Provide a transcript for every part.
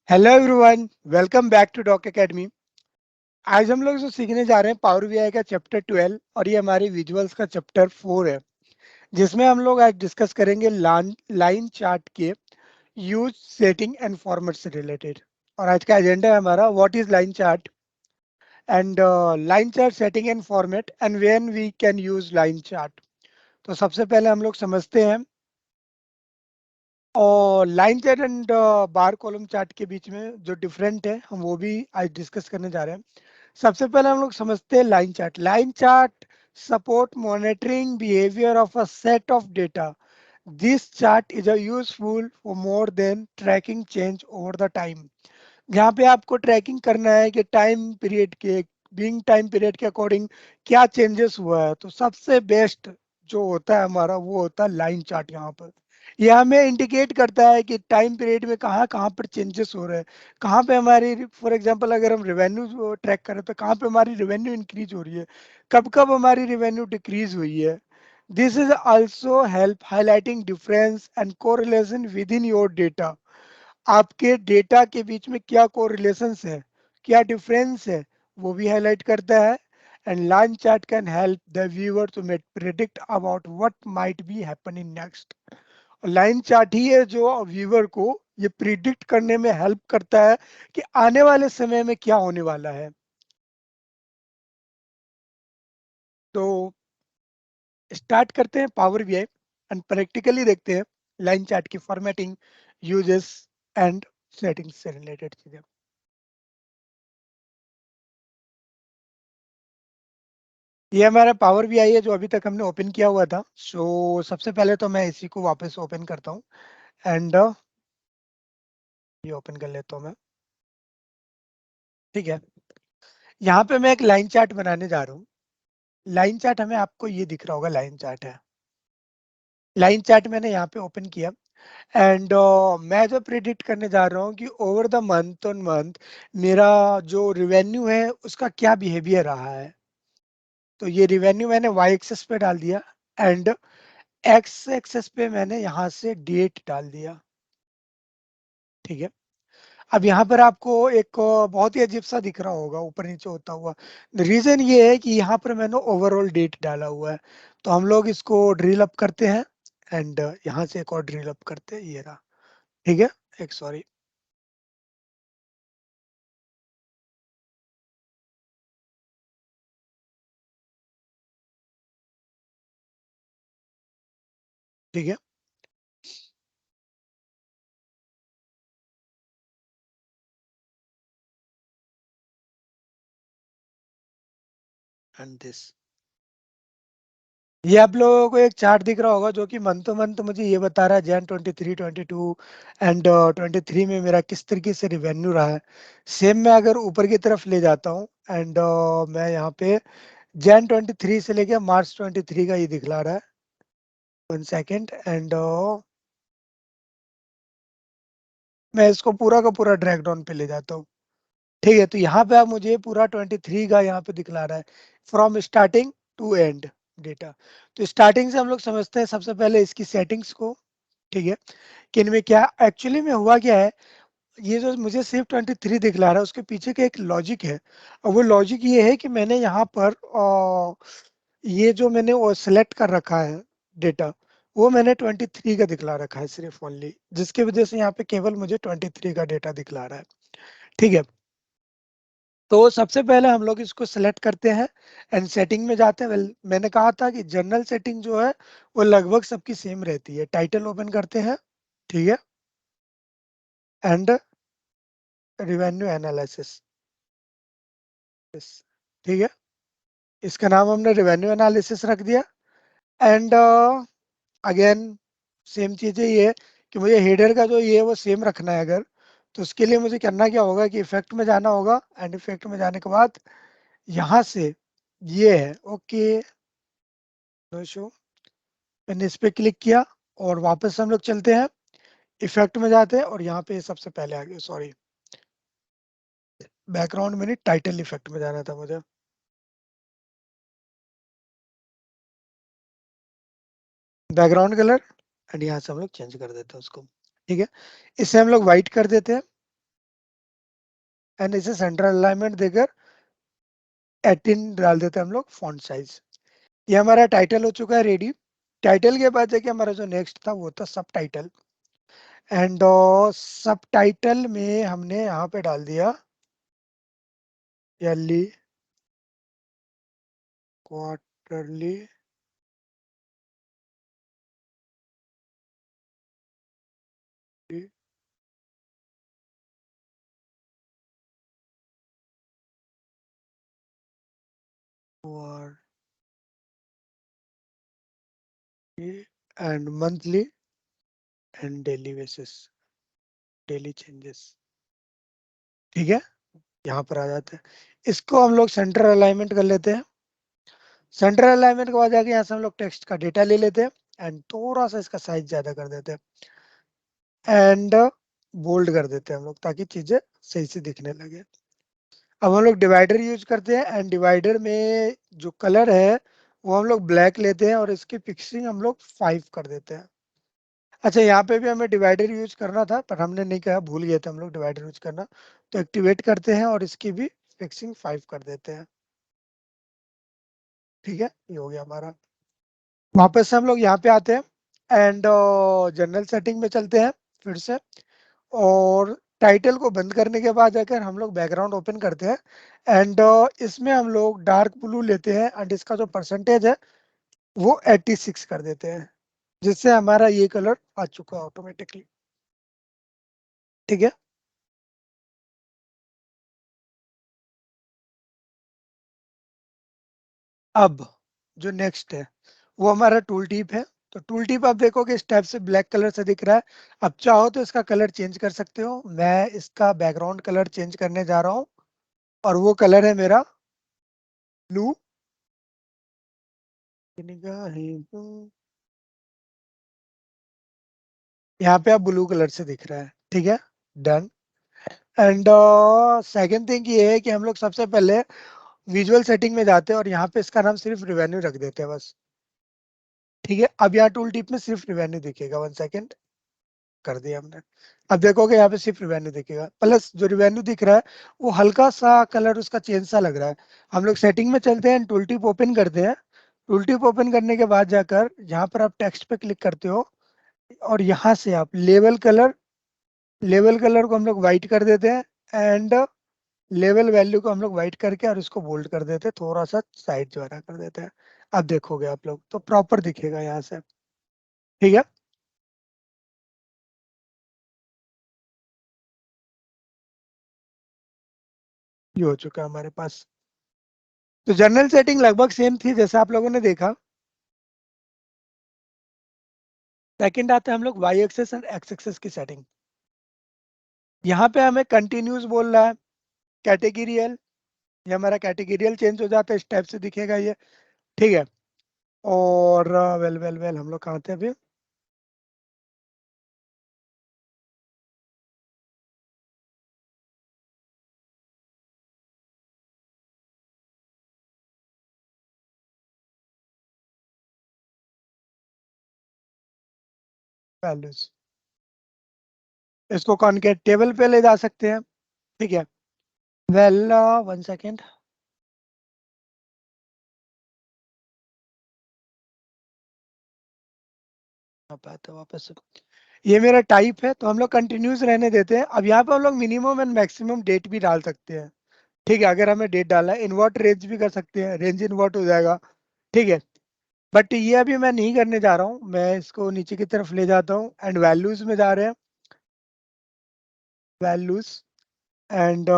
Hello everyone, welcome back to Doc Academy. आज हम लोग जो सीखने जा रहे हैं पावर बीआई का चैप्टर 12 और ये हमारी विजुअल्स का चैप्टर 4 है, जिसमें हम लोग आज डिस्कस करेंगे लाइन चार्ट के यूज, सेटिंग एंड फॉर्मेट से रिलेटेड। और आज का एजेंडा है हमारा what is line chart and line chart setting and format and when we can use line chart. तो सबसे पहले हम लोग समझते हैं और line chart and bar column chart के बीच में जो डिफरेंट है हम वो भी आज डिस्कस करने जा रहे हैं। सबसे पहले हम लोग समझते हैं line chart. Line chart support monitoring behaviour of a set of data. This chart is a useful for more than tracking change over the time. यहाँ पे आपको ट्रैकिंग करना है कि टाइम पीरियड के अकॉर्डिंग क्या चेंजेस हुआ है, तो सबसे बेस्ट जो होता है हमारा वो होता है लाइन चार्ट। यहाँ पर यह हमें इंडिकेट करता है कि टाइम पीरियड में कहाँ कहाँ पर चेंजेस हो रहे हैं, कहाँ पे हमारी, फॉर एग्जांपल अगर हम रेवेन्यू ट्रैक करें तो कहाँ पे हमारी रेवेन्यू इंक्रीज हो रही है, कब कब हमारी रेवेन्यू डिक्रीज हुई है। This is also help highlighting difference and correlation with in your data. आपके डेटा के बीच में क्या कोरिलेशंस है, क्या डिफरेंस है, वो भी हाईलाइट करता है। And line chart can help the viewer to make predict about what might be happen in next. Line chart ही है जो व्यूअर को ये प्रिडिक्ट करने में हेल्प करता है कि आने वाले समय में क्या होने वाला है। तो स्टार्ट करते हैं पावर बीआई एंड प्रैक्टिकली देखते हैं लाइन चार्ट की फॉर्मेटिंग, यूजेस एंड सेटिंग्स से रिलेटेड चीजें। ये हमारा पावर बीआई है जो अभी तक हमने ओपन किया हुआ था। सो सबसे पहले तो मैं इसी को वापस ओपन करता हूँ एंड ये ओपन कर लेता हूँ मैं। ठीक है, यहाँ पे मैं एक लाइन चार्ट बनाने जा रहा हूँ। लाइन चार्ट हमें आपको ये दिख रहा होगा, लाइन चार्ट है। लाइन चार्ट मैंने यहाँ पे ओपन किया एंड मैं जो प्रिडिक्ट करने जा रहा हूँ कि over the month on month मेरा जो रिवेन्यू है उसका क्या बिहेवियर रहा है। तो ये रिवेन्यू मैंने वाई एक्सेस पे डाल दिया एंड एक्स एक्सेस पे मैंने यहाँ से डेट डाल दिया। ठीक है, अब यहाँ पर आपको एक बहुत ही अजीब सा दिख रहा होगा ऊपर नीचे होता हुआ। रीजन ये है कि यहाँ पर मैंने ओवरऑल डेट डाला हुआ है। तो हम लोग इसको ड्रिल अप करते हैं एंड यहाँ से एक और ड्रिल अप करते हैं, ये रहा। ठीक है, एक सॉरी। ठीक है, एंड दिस, ये आप लोगों को एक चार्ट दिख रहा होगा जो कि मंथ टू मंथ मुझे ये बता रहा है जैन 23 22 एंड 23 में मेरा किस तरीके से रिवेन्यू रहा है। सेम मैं अगर ऊपर की तरफ ले जाता हूँ एंड मैं यहाँ पे जैन 23 से लेके मार्च 23 का ये दिखला रहा है। 1 सेकेंड एंड मैं इसको पूरा का पूरा ड्रैग डाउन पे ले जाता हूँ। ठीक है, तो यहाँ पे आप मुझे पूरा 23 का यहाँ पे दिखला रहा है, from starting to end data. तो स्टार्टिंग से हम लोग समझते हैं सबसे पहले इसकी सेटिंग्स को। ठीक है, कि इनमें क्या एक्चुअली में हुआ क्या है। ये जो मुझे सिर्फ 23 दिखला रहा है उसके पीछे का एक लॉजिक है, और वो लॉजिक ये है कि मैंने यहाँ पर ये जो मैंने वो सिलेक्ट कर रखा है डेटा, वो मैंने 23 का दिखला रखा है सिर्फ ओनली, जिसकी वजह से यहाँ पे केवल मुझे 23 का डेटा दिखला रहा है। ठीक है, तो सबसे पहले हम लोग इसको सिलेक्ट करते हैं एंड सेटिंग में जाते हैं। मैंने कहा था कि जनरल सेटिंग जो है वो लगभग सबकी सेम रहती है। टाइटल ओपन करते हैं, ठीक है, एंड रिवेन्यू एनालिसिस, ठीक है, इसका नाम हमने रिवेन्यू एनालिसिस रख दिया। एंड अगेन सेम चीज़ है ये कि मुझे हेडर का जो ये है वो सेम रखना है अगर, तो उसके लिए मुझे करना क्या होगा कि इफेक्ट में जाना होगा एंड इफेक्ट में जाने के बाद यहाँ से ये है ओके, नो इशू। मैंने इस पे क्लिक किया और वापस हम लोग चलते हैं, इफेक्ट में जाते हैं और यहाँ पे सबसे पहले आ गया, सॉरी, बैकग्राउंड में नहीं, टाइटल इफेक्ट में जाना था मुझे। बैकग्राउंड कलर एंड यहाँ से हम लोग चेंज कर देते हैं उसको। ठीक है, इससे हम लोग व्हाइट कर देते हैं एंड इसे सेंट्रल अलाइनमेंट देकर 18 डाल देते हैं हम लोग फॉन्ट साइज। ये हमारा टाइटल हो चुका है रेडी। टाइटल के बाद देखिए हमारा जो नेक्स्ट था वो था सब टाइटल। एंड सब टाइटल में हमने यहाँ पे डाल दिया yearly, quarterly, and monthly and daily basis, daily changes. ठीक है, यहाँ पर आ जाते हैं। इसको हम लोग सेंटर अलाइनमेंट कर लेते हैं। सेंटर अलाइनमेंट के बाद जाके यहाँ से हम लोग टेक्स्ट का डेटा ले लेते हैं एंड थोड़ा सा इसका साइज ज्यादा कर देते हैं एंड बोल्ड कर देते हैं हम लोग ताकि चीजें सही से दिखने लगे। अब हम लोग डिवाइडर यूज करते हैं एंड डिवाइडर में जो कलर है वो हम लोग ब्लैक लेते हैं और इसकी फिक्सिंग हम लोग 5 कर देते हैं। अच्छा, यहाँ पे भी हमें डिवाइडर यूज करना था पर हमने नहीं कहा, भूल गए थे हम लोग डिवाइडर यूज करना। तो एक्टिवेट करते हैं और इसकी भी फिक्सिंग 5 कर देते हैं। ठीक है, ये हो गया हमारा। वापस से हम लोग यहाँ पे आते हैं एंड जनरल सेटिंग में चलते हैं फिर से। और टाइटल को बंद करने के बाद जाकर हम लोग बैकग्राउंड ओपन करते हैं एंड इसमें हम लोग डार्क ब्लू लेते हैं एंड इसका जो परसेंटेज है वो 86 कर देते हैं, जिससे हमारा ये कलर आ चुका है ऑटोमेटिकली। ठीक है, अब जो नेक्स्ट है वो हमारा टूल टिप है। तो टूल टिप आप देखोगे इस टाइप से ब्लैक कलर से दिख रहा है। अब चाहो तो इसका कलर चेंज कर सकते हो। मैं इसका बैकग्राउंड कलर चेंज करने जा रहा हूँ और वो कलर है मेरा ब्लू। यहाँ पे आप ब्लू कलर से दिख रहा है। ठीक है, डन। एंड सेकंड थिंग ये है कि हम लोग सबसे पहले विजुअल सेटिंग में जाते हैं और यहाँ पे इसका नाम सिर्फ रिवेन्यू रख देते हैं बस। ठीक है, अब यहाँ टूल टिप में सिर्फ रिवेन्यू दिखेगा। 1 सेकेंड, कर दिया हमने। अब देखोगे यहाँ पे सिर्फ रिवेन्यू दिखेगा, प्लस जो रिवेन्यू दिख रहा है वो हल्का सा कलर उसका चेंज सा लग रहा है। हम लोग सेटिंग में चलते हैं, टूल टिप ओपन करते हैं। टूल टिप ओपन करने के बाद जाकर यहाँ पर आप टेक्स्ट पे क्लिक करते हो और यहाँ से आप लेवल कलर को हम लोग व्हाइट कर देते हैं एंड लेवल वैल्यू को हम लोग व्हाइट करके और इसको बोल्ड कर देते हैं, थोड़ा सा साइड जो है कर देते हैं। अब देखोगे आप लोग तो प्रॉपर दिखेगा यहाँ से। ठीक है, ये हो चुका है हमारे पास। तो जनरल सेटिंग लगभग सेम थी जैसे आप लोगों ने देखा। सेकंड आते हैं हम लोग Y axis and X axis की सेटिंग। यहाँ पे हमें कंटिन्यूस बोल रहा है, कैटेगरियल, ये हमारा कैटेगरियल चेंज हो जाता है, इस टाइप से दिखेगा ये। ठीक है, और वेल वेल वेल हम लोग कहाँ थे अभी। वैल्यूज, इसको कॉन्केट टेबल पे ले जा सकते हैं। ठीक है, वेल 1 सेकेंड, अब आता है वापस से। ये मेरा टाइप है तो हम लोग कंटिन्यूस रहने देते हैं। अब यहाँ पे हम लोग मिनिमम एंड मैक्सिमम डेट भी डाल सकते हैं। ठीक है, अगर हमें डेट डालना है, इन्वर्ट रेंज भी कर सकते हैं, रेंज इन्वर्ट हो जाएगा। ठीक है, बट ये अभी मैं नहीं करने जा रहा हूँ, मैं इसको नीचे की तरफ ले जाता हूँ एंड वैल्यूज में जा रहे हैं। वैल्यूज एंड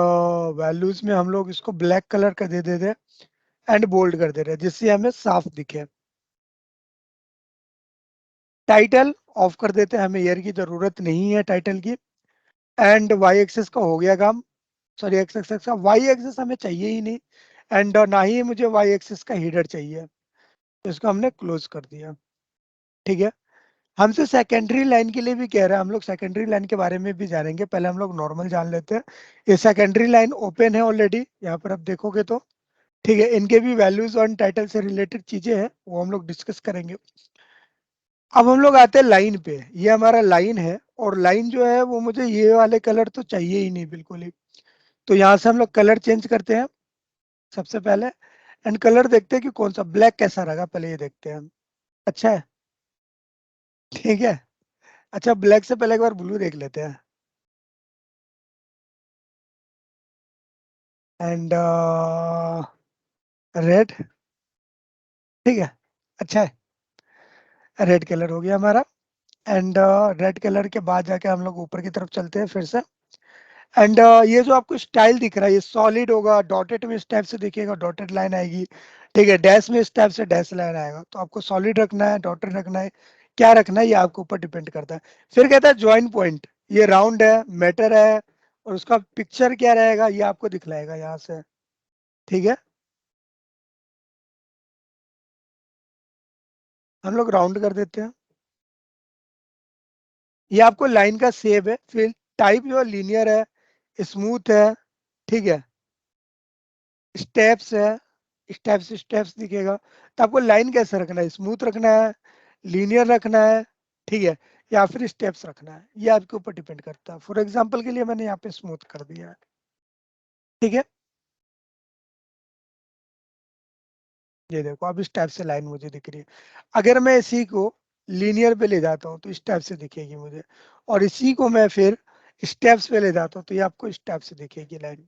वैल्यूज में हम लोग इसको ब्लैक कलर का दे देते हैं एंड बोल्ड कर दे रहे हैं जिससे हमें साफ दिखे। टाइटल ऑफ कर देते हैं, हमें ईयर की जरूरत नहीं है टाइटल की। एंड वाई एक्सेस का हो गया काम, सॉरी एक्स एक्सेस का, वाई एक्सेस हमें चाहिए ही नहीं एंड ना ही मुझे वाई एक्सेस का हीडर चाहिए, तो इसको हमने क्लोज कर दिया। ठीक है, हमसे सेकेंडरी लाइन के लिए भी कह रहा है, हम लोग सेकेंडरी लाइन के बारे में भी जानेंगे, पहले हम लोग नॉर्मल जान लेते हैं। ये सेकेंडरी लाइन ओपन है ऑलरेडी, यहाँ पर आप देखोगे तो। ठीक है, इनके भी वैल्यूज और टाइटल से रिलेटेड चीजें हैं वो हम लोग डिस्कस करेंगे। अब हम लोग आते हैं लाइन पे। ये हमारा लाइन है और लाइन जो है वो मुझे ये वाले कलर तो चाहिए ही नहीं बिल्कुल ही। तो यहाँ से हम लोग कलर चेंज करते हैं सबसे पहले, एंड कलर देखते हैं कि कौन सा ब्लैक कैसा रहेगा, पहले ये देखते हैं हम। अच्छा है, ठीक है। अच्छा, ब्लैक से पहले एक बार ब्लू देख लेते हैं। एंड रेड, ठीक है, अच्छा है, रेड कलर हो गया हमारा। एंड रेड कलर के बाद जाके हम लोग ऊपर की तरफ चलते हैं फिर से। एंड ये जो आपको स्टाइल दिख रहा है ये सॉलिड होगा, डॉटेड में इस टाइप से दिखेगा, डॉटेड लाइन आएगी, ठीक है, डैश में इस टाइप से डैश लाइन आएगा। तो आपको सॉलिड रखना है, डॉटेड रखना है, क्या रखना है, ये आपके ऊपर डिपेंड करता है। फिर कहता है ज्वाइन पॉइंट, ये राउंड है, मैटर है, और उसका पिक्चर क्या रहेगा ये आपको दिखलाएगा यहाँ से, ठीक है। हम लोग राउंड कर देते हैं। ये आपको लाइन का शेप है, फिर टाइप जो लीनियर है, स्मूथ है, ठीक है, स्टेप्स है, स्टेप्स दिखेगा। तो आपको लाइन कैसे रखना है, स्मूथ रखना है, लीनियर रखना है, ठीक है, या फिर स्टेप्स रखना है, ये आपके ऊपर डिपेंड करता है। फॉर एग्जांपल के लिए मैंने यहाँ पे स्मूथ कर दिया है, ठीक है। ये देखो अब इस टाइप से लाइन मुझे दिख रही है। अगर मैं इसी को लीनियर पे ले जाता हूँ तो इस टाइप से दिखेगी मुझे, और इसी को मैं फिर स्टेप्स पे ले जाता हूँ तो ये आपको इस टाइप से दिखेगी लाइन,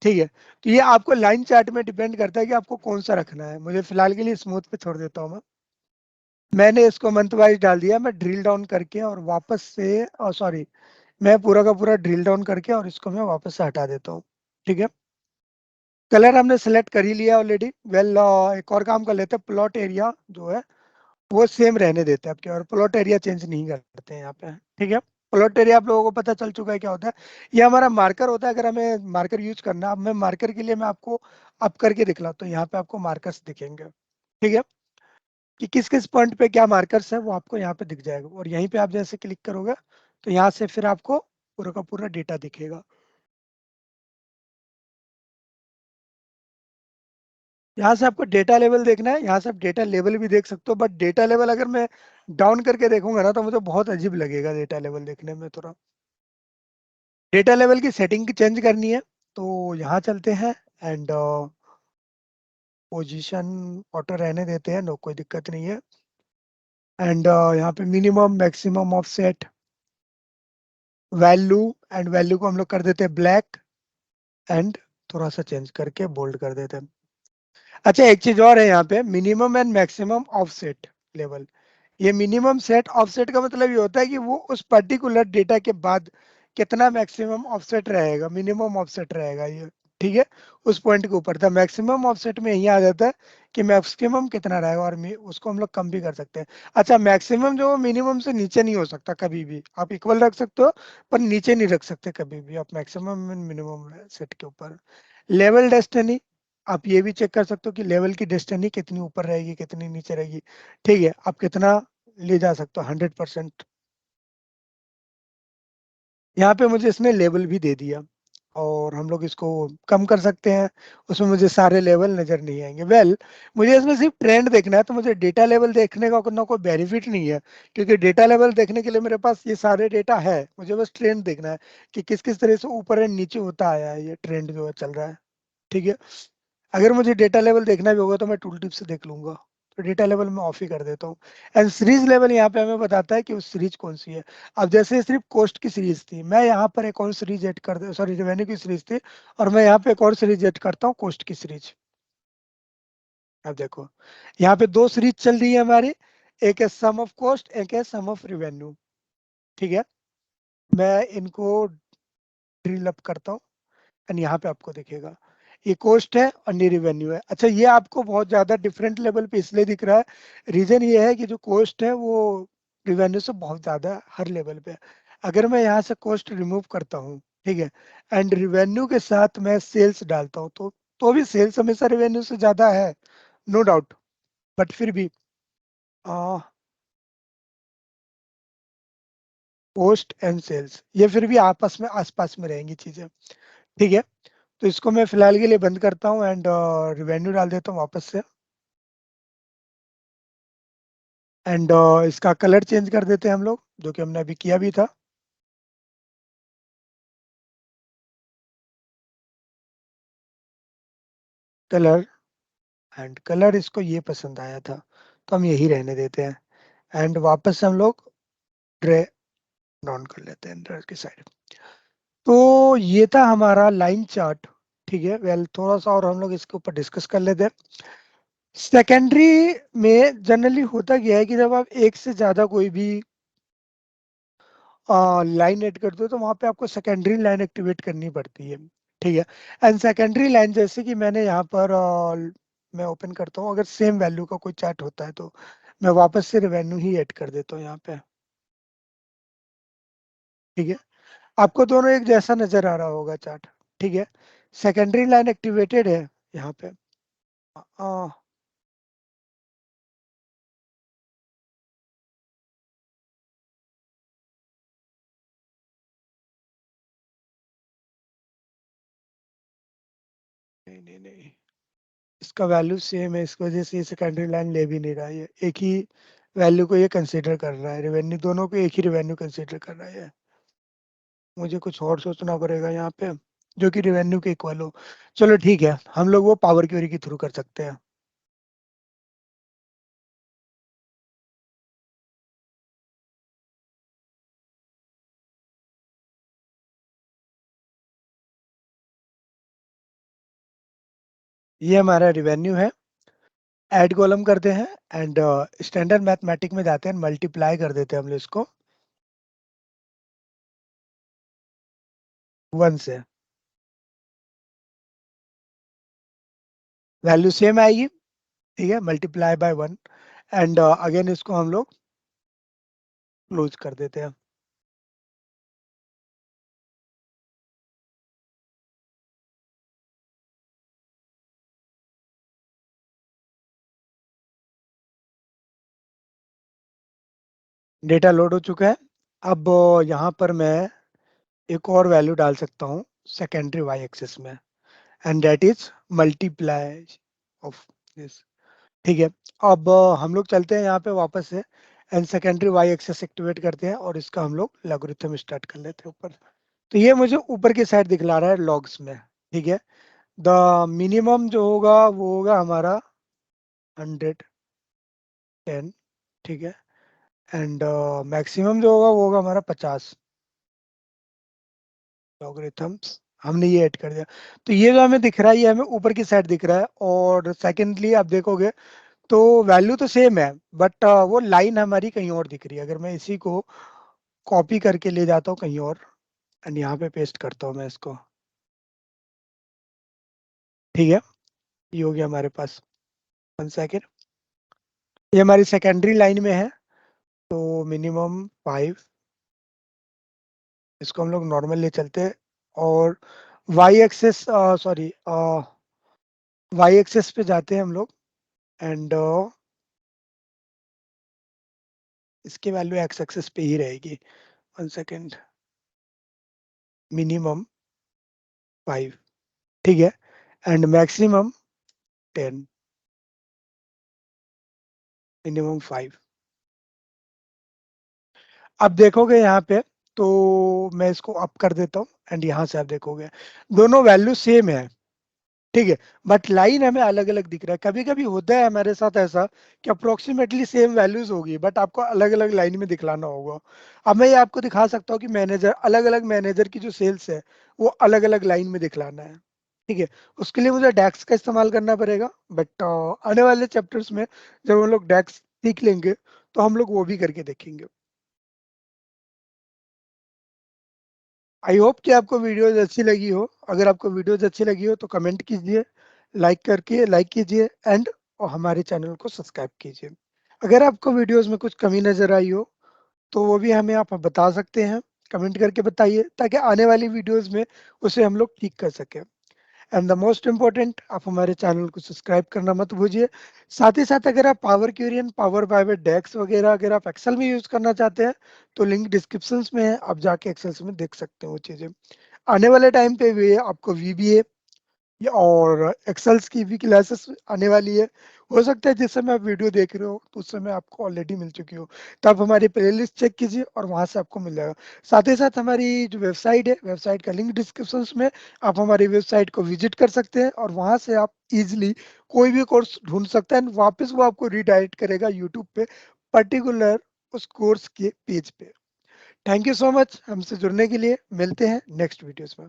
ठीक है। तो ये आपको लाइन चार्ट में डिपेंड करता है कि आपको कौन सा रखना है। मुझे फिलहाल के लिए स्मूथ पे छोड़ देता हूँ मैं। मैंने इसको मंथ वाइज डाल दिया, मैं ड्रिल डाउन करके और वापस से, सॉरी, मैं पूरा का पूरा ड्रिल डाउन करके और इसको मैं वापस से हटा देता हूँ, ठीक है। कलर हमने सेलेक्ट कर ही लिया ऑलरेडी। वेल, एक और काम कर लेते हैं, प्लॉट एरिया जो है वो सेम रहने देते हैं आपके, और प्लॉट एरिया चेंज नहीं करते हैं यहाँ पे, ठीक है। प्लॉट एरिया आप लोगों को पता चल चुका है क्या होता है। ये हमारा मार्कर होता है, अगर हमें मार्कर यूज करना, अब मैं मार्कर के लिए मैं आपको अप करके दिखलाता हूँ। यहाँ पे आपको मार्कर्स दिखेंगे, ठीक है, कि किस किस पॉइंट पे क्या मार्कर्स है वो आपको यहाँ पे दिख जाएगा। और यहीं पे आप जैसे क्लिक करोगे तो यहाँ से फिर आपको पूरा का पूरा डेटा दिखेगा। यहाँ से आपको डेटा लेवल देखना है, यहाँ से आप डेटा लेवल भी देख सकते हो, बट डेटा लेवल अगर मैं डाउन करके देखूंगा ना तो मुझे बहुत अजीब लगेगा डेटा लेवल देखने में थोड़ा। डेटा लेवल की सेटिंग चेंज करनी है तो यहाँ चलते हैं, एंड पोजीशन ऑटो रहने देते हैं, नो कोई दिक्कत नहीं है। एंड यहाँ पे minimum maximum offset, value, and value को हम लोग कर देते हैं ब्लैक, एंड थोड़ा सा चेंज करके बोल्ड कर देते हैं। अच्छा, एक चीज और है यहाँ पे, minimum and maximum offset level. ये मिनिमम सेट ऑफसेट का मतलब ये होता है कि वो उस पर्टिकुलर डेटा के बाद कितना मैक्सिमम ऑफसेट रहेगा, मिनिमम ऑफसेट रहेगा ये, ठीक है। उस पॉइंट के ऊपर था, मैक्सिमम ऑफसेट में यही आ जाता है कि मैक्सिमम कितना रहेगा, और उसको हम लोग कम भी कर सकते हैं। अच्छा, मैक्सिमम जो मिनिमम से नीचे नहीं हो सकता कभी भी, आप इक्वल रख सकते हो पर नीचे नहीं रख सकते कभी भी आप, मैक्सिमम एंड मिनिमम सेट के ऊपर। लेवल डेस्टिनी, आप ये भी चेक कर सकते हो कि लेवल की डेस्टिनी कितनी ऊपर रहेगी कितनी नीचे रहेगी, ठीक है, आप कितना ले जा सकते हो, 100%। यहाँ पे मुझे इसने लेवल भी दे दिया, और हम लोग इसको कम कर सकते हैं, उसमें मुझे सारे लेवल नजर नहीं आएंगे। मुझे इसमें सिर्फ ट्रेंड देखना है, तो मुझे डेटा लेवल देखने का ना कोई बेनिफिट नहीं है, क्योंकि डेटा लेवल देखने के लिए मेरे पास ये सारे डेटा है, मुझे बस ट्रेंड देखना है कि किस किस तरह से ऊपर एंड नीचे होता आया है ये ट्रेंड जो है चल रहा है, ठीक है। अगर मुझे डेटा लेवल देखना भी होगा तो मैं टूल टिप से देख लूंगा, तो डेटा लेवल मैं ऑफ ही कर देता हूँ। एंड सीरीज लेवल यहाँ पे हमें बताता है कि उस सीरीज कौन सी है। अब जैसे सिर्फ कोस्ट की सीरीज थी, मैं यहाँ पर एक और सीरीज ऐड कर दे, सॉरी, रेवेन्यू की सीरीज थी, और मैं यहाँ पे एक और सीरीज ऐड करता हूँ, कोस्ट की सीरीज। अब देखो, यहाँ पे दो सीरीज चल रही है हमारी, एक है सम ऑफ कोस्ट, एक है सम ऑफ रेवेन्यू, ठीक है। मैं इनको ड्रिल अप करता हूँ, एंड यहाँ पे आपको दिखेगा ये कोस्ट है और ये रिवेन्यू है। अच्छा, ये आपको बहुत ज्यादा डिफरेंट लेवल पे इसलिए दिख रहा है, रीजन ये है कि जो कोस्ट है वो रिवेन्यू से बहुत ज्यादा हर लेवल पे है। अगर मैं यहाँ से कोस्ट रिमूव करता हूँ, ठीक है, एंड रिवेन्यू के साथ मैं सेल्स डालता हूँ, तो भी सेल्स हमेशा रिवेन्यू से ज्यादा है, नो डाउट, बट फिर भी कोस्ट एंड सेल्स ये फिर भी आपस में आसपास में रहेंगी चीजें, ठीक है। तो इसको मैं फिलहाल के लिए बंद करता हूँ, एंड रिवेन्यू डाल देता हूँ वापस से। एंड इसका कलर चेंज कर देते हैं हम लोग, जो कि हमने अभी किया भी था। कलर, एंड कलर इसको ये पसंद आया था तो हम यही रहने देते हैं, एंड वापस हम लोग ड्रे ऑन कर लेते हैं अंदर की साइड। तो ये था हमारा लाइन चार्ट। ठीक है, वेल थोड़ा सा और हम लोग इसके ऊपर डिस्कस कर लेते हैं। सेकेंडरी में जनरली होता क्या है कि जब आप एक से ज्यादा कोई भी लाइन ऐड करते हो तो वहां पे आपको सेकेंडरी लाइन एक्टिवेट करनी पड़ती है। ठीक है, एंड सेकेंडरी लाइन जैसे कि मैंने यहाँ पर मैं ओपन करता हूँ, अगर सेम वैल्यू का कोई चार्ट होता है तो मैं वापस से रेवेन्यू ही ऐड कर देता हूँ यहाँ पे। ठीक है, आपको दोनों एक जैसा नजर आ रहा होगा चार्ट। ठीक है, सेकेंडरी लाइन एक्टिवेटेड है यहाँ पे। आ, नहीं नहीं नहीं, इसका वैल्यू सेम है, इस वजह से ये सेकेंडरी लाइन ले भी नहीं रहा है, एक ही वैल्यू को ये कंसीडर कर रहा है, रेवेन्यू दोनों को एक ही रेवेन्यू कंसीडर कर रहा है। मुझे कुछ और सोचना पड़ेगा यहाँ पे जो कि रेवेन्यू के इक्वल हो। चलो ठीक है, हम लोग वो पावर क्वेरी के थ्रू कर सकते हैं। ये हमारा रेवेन्यू है, ऐड कॉलम करते हैं, एंड स्टैंडर्ड मैथमेटिक में जाते हैं, मल्टीप्लाई कर देते हैं हम लोग इसको 1 से, वैल्यू सेम आएगी। ठीक है, मल्टीप्लाई बाय 1, एंड अगेन इसको हम लोग क्लोज कर देते हैं। डेटा लोड हो चुका है। अब यहाँ पर मैं एक और वैल्यू डाल सकता हूँ सेकेंडरी वाई एक्सिस में, and that is multiply of this. ठीक है, अब हम लोग चलते हैं यहाँ पे वापस से, and secondary Y axis activate करते हैं और इसका हम लोग लॉगरिथम स्टार्ट कर लेते हैं ऊपर। तो ये मुझे ऊपर की साइड दिखला रहा है लॉग्स में। ठीक है, द मिनिमम जो होगा वो होगा हमारा 110। ठीक है, एंड मैक्सिमम जो होगा वो होगा हमारा 50 लॉगरिथम्स। हमने ये ऐड कर दिया, तो ये जो हमें दिख रहा है ये हमें ऊपर की साइड दिख रहा है। और सेकेंडली आप देखोगे तो वैल्यू तो सेम है, बट वो लाइन हमारी कहीं और दिख रही है। अगर मैं इसी को कॉपी करके ले जाता हूँ कहीं और, एंड यहाँ पे पेस्ट करता हूँ मैं इसको। ठीक है, ये हो गया हमारे पास। 1 सेकेंड, ये हमारी सेकेंडरी लाइन में है, तो मिनिमम 5, इसको हम लोग नॉर्मल ले चलते हैं। और Y axis, sorry, Y axis पे जाते हैं हम लोग, एंड इसकी वैल्यू एक्स एक्सेस पे ही रहेगी। 1 सेकेंड, मिनिमम 5। ठीक है, एंड मैक्सिमम 10, मिनिमम 5। अब देखोगे यहाँ पे, तो मैं इसको अप कर देता हूँ, एंड यहाँ से आप देखोगे दोनों वैल्यू सेम है। ठीक है, बट लाइन हमें अलग अलग दिख रहा है। कभी कभी होता है हमारे साथ ऐसा कि अप्रोक्सीमेटली सेम वैल्यूज होगी बट आपको अलग अलग लाइन में दिखलाना होगा। अब मैं ये आपको दिखा सकता हूँ कि मैनेजर, अलग अलग मैनेजर की जो सेल्स है वो अलग अलग लाइन में दिखलाना है। ठीक है, उसके लिए मुझे डैक्स का इस्तेमाल करना पड़ेगा, बट आने वाले चैप्टर्स में जब हम लोग डैक्स सीख लेंगे तो हम लोग वो भी करके देखेंगे। आई होप कि आपको वीडियोज अच्छी लगी हो। अगर आपको वीडियोज अच्छी लगी हो तो कमेंट कीजिए, लाइक कीजिए, एंड हमारे चैनल को सब्सक्राइब कीजिए। अगर आपको वीडियोज में कुछ कमी नजर आई हो तो वो भी हमें आप बता सकते हैं, कमेंट करके बताइए, ताकि आने वाली वीडियोज में उसे हम लोग ठीक कर सकें। एंड द मोस्ट इम्पोर्टेंट, आप हमारे चैनल को सब्सक्राइब करना मत भूलिए। साथ ही साथ अगर आप पावर क्वेरी, पावर बाय डेक्स वगैरह अगर आप एक्सेल में यूज करना चाहते हैं तो लिंक डिस्क्रिप्शन में है, आप जाके एक्सेल में देख सकते हैं वो चीजें। आने वाले टाइम पे भी आपको वीबीए और एक्सेल्स की भी क्लासेस आने वाली है। हो सकता है जिस समय आप वीडियो देख रहे हो तो उस समय आपको ऑलरेडी मिल चुकी हो, तो आप हमारी प्लेलिस्ट चेक कीजिए और वहां से आपको मिल जाएगा। साथ ही साथ हमारी जो वेबसाइट है, वेबसाइट का लिंक डिस्क्रिप्शन में, आप हमारी वेबसाइट को विजिट कर सकते हैं और वहां से आप इजिली कोई भी कोर्स ढूंढ सकते हैं, वापस वो आपको रिडायरेक्ट करेगा यूट्यूब पे पर्टिकुलर उस कोर्स के पेज पे। थैंक यू सो मच हमसे जुड़ने के लिए, मिलते हैं नेक्स्ट वीडियोस में।